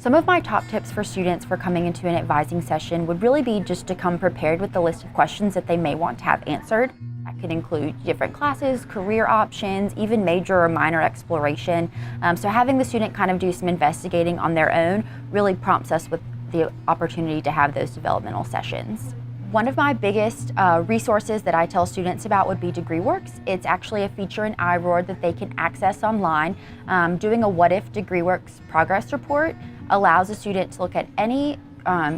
Some of my top tips for students for coming into an advising session would really be just to come prepared with the list of questions that they may want to have answered. That could include different classes, career options, even major or minor exploration. So having the student kind of do some investigating on their own really prompts us with the opportunity to have those developmental sessions. One of my biggest resources that I tell students about would be DegreeWorks. It's actually a feature in iRoar that they can access online. Doing a What If DegreeWorks progress report allows a student to look at any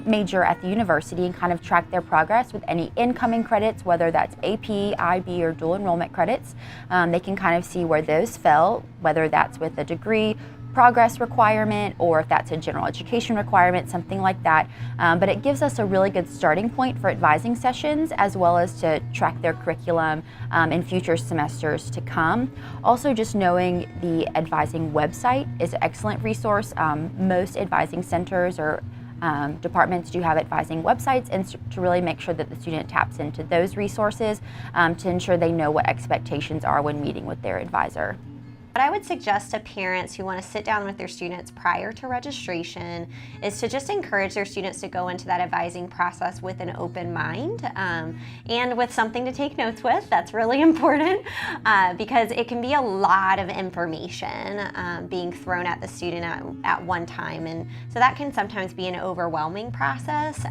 major at the university and kind of track their progress with any incoming credits, whether that's AP, IB, or dual enrollment credits. They can kind of see where those fell, whether that's with a degree progress requirement or if that's a general education requirement, something like that. But it gives us a really good starting point for advising sessions as well as to track their curriculum in future semesters to come. Also, just knowing the advising website is an excellent resource. Most advising centers or departments do have advising websites, and to really make sure that the student taps into those resources to ensure they know what expectations are when meeting with their advisor. What I would suggest to parents who want to sit down with their students prior to registration is to just encourage their students to go into that advising process with an open mind and with something to take notes with. That's really important because it can be a lot of information being thrown at the student at one time, and so that can sometimes be an overwhelming process.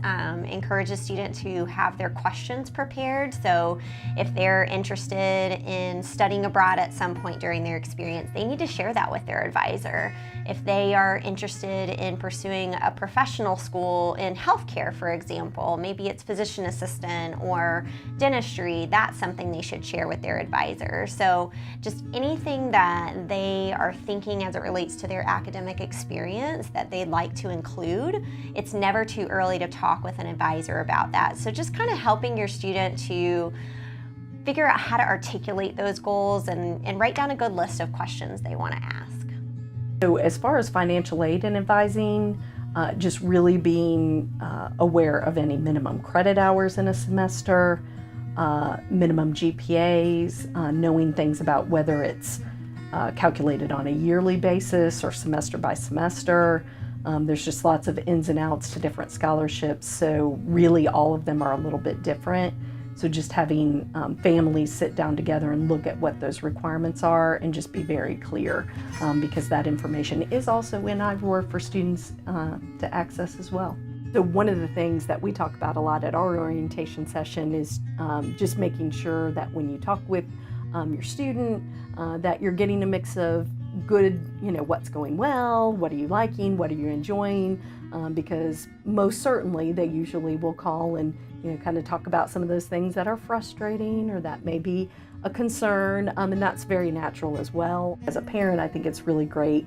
Encourage a student to have their questions prepared, so if they're interested in studying abroad at some point during their experience, they need to share that with their advisor. If they are interested in pursuing a professional school in healthcare, for example, maybe it's physician assistant or dentistry, that's something they should share with their advisor. So just anything that they are thinking as it relates to their academic experience that they'd like to include, it's never too early to talk with an advisor about that. So just kind of helping your student to figure out how to articulate those goals and write down a good list of questions they want to ask. So as far as financial aid and advising, just really being aware of any minimum credit hours in a semester, minimum GPAs, knowing things about whether it's calculated on a yearly basis or semester by semester. There's just lots of ins and outs to different scholarships, so really all of them are a little bit different. So just having families sit down together and look at what those requirements are and just be very clear because that information is also in iRoar for students to access as well. So one of the things that we talk about a lot at our orientation session is just making sure that when you talk with your student that you're getting a mix of good, what's going well, what are you liking, what are you enjoying, because most certainly they usually will call and kind of talk about some of those things that are frustrating or that may be a concern, and that's very natural as well. As a parent, I think it's really great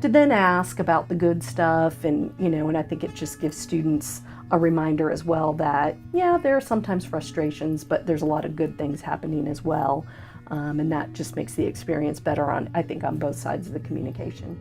to then ask about the good stuff, and and I think it just gives students a reminder as well that there are sometimes frustrations, but there's a lot of good things happening as well, and that just makes the experience better I think on both sides of the communication.